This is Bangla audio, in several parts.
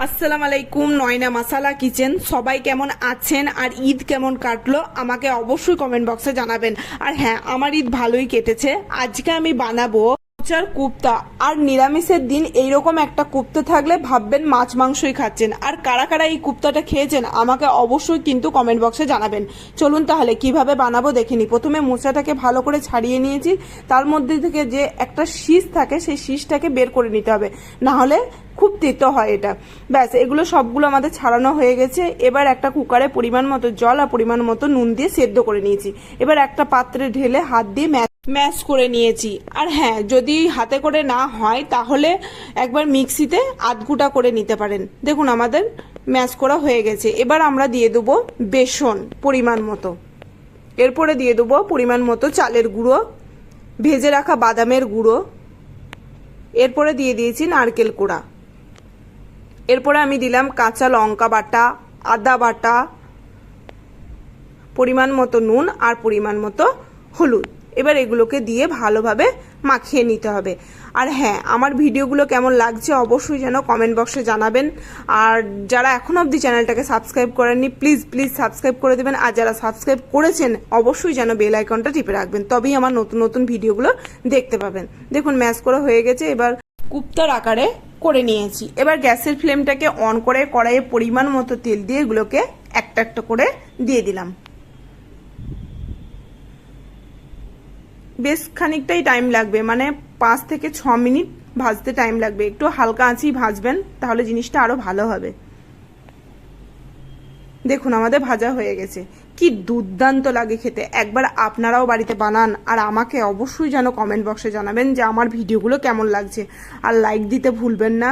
আসসালামু আলাইকুম, নয়না মাসালা কিচেন। সবাই কেমন আছেন আর ঈদ কেমন কাটলো আমাকে অবশ্যই কমেন্ট বক্সে জানাবেন। আর হ্যাঁ, আমার ঈদ ভালোই কেটেছে। আজকে আমি বানাবো মোচার কোপ্তা। আর নিরামিষের দিন এইরকম একটা কোপ্তা থাকলে ভাববেন মাছ মাংসই খাচ্ছেন। আর কারা কারা এই কোপ্তাটা খেয়েছেন আমাকে অবশ্যই কিন্তু কমেন্ট বক্সে জানাবেন। চলুন তাহলে কিভাবে বানাবো দেখে নিই। প্রথমে মোচাটাকে ভালো করে ছাড়িয়ে নিয়েছি, তার মধ্যে থেকে যে একটা শীষ থাকে সেই শীষটাকে বের করে নিতে হবে, না হলে খুব তেতো হয় এটা। ব্যাস, এগুলো সবগুলো আমাদের ছাড়ানো হয়ে গেছে। এবার একটা কুকারে পরিমাণ মতো জল আর পরিমাণ মতো নুন দিয়ে সেদ্ধ করে নিয়েছি। এবার একটা পাত্রে ঢেলে হাত দিয়ে ম্যাশ করে নিয়েছি। আর হ্যাঁ, যদি হাতে করে না হয় তাহলে একবার মিক্সিতে আধগুটা করে নিতে পারেন। দেখুন আমাদের ম্যাশ করা হয়ে গেছে। এবার আমরা দিয়ে দেবো বেসন পরিমাণ মতো, এরপরে দিয়ে দেবো পরিমাণ মতো চালের গুঁড়ো, ভেজে রাখা বাদামের গুঁড়ো, এরপরে দিয়ে দিয়েছি নারকেল কোড়া, এরপরে আমি দিলাম কাঁচা লঙ্কা বাটা, আদা বাটা, পরিমাণ মতো নুন আর পরিমাণ মতো হলুদ। এবার এগুলোকে দিয়ে ভালোভাবে মাখিয়ে নিতে হবে। আর হ্যাঁ, আমার ভিডিওগুলো কেমন লাগছে অবশ্যই যেন কমেন্ট বক্সে জানাবেন। আর যারা এখনো অবধি চ্যানেলটাকে সাবস্ক্রাইব করেননি প্লিজ প্লিজ সাবস্ক্রাইব করে দেবেন। আর যারা সাবস্ক্রাইব করেছেন অবশ্যই যেন বেল আইকনটা টিপে রাখবেন, তবেই আমার নতুন নতুন ভিডিওগুলো দেখতে পাবেন। দেখুন ম্যাশ করা হয়ে গেছে। এবার কুপ্তার আকারে করে নিয়েছি। এবার গ্যাসের ফ্লেমটাকে অন করে কড়াইয়ে পরিমাণ মতো তেল দিয়ে এগুলোকে একটা একটা করে দিয়ে দিলাম। বেশ খানিকটাই টাইম লাগবে, মানে 5 থেকে 6 মিনিট ভাজতে টাইম লাগবে। একটু হালকা আঁচেই ভাজবেন, তাহলে জিনিসটা আরো ভালো হবে। দেখুন আমাদের ভাজা হয়ে গেছে। কি দুর্দান্ত লাগে খেতে। একবার আপনারাও বাড়িতে বানান আর আমাকে অবশ্যই যেন কমেন্ট বক্সে জানাবেন যে আমার ভিডিওগুলো কেমন লাগছে। আর লাইক দিতে ভুলবেন না,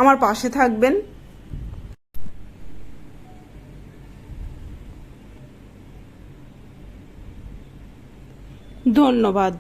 আমার পাশে থাকবেন। ধন্যবাদ।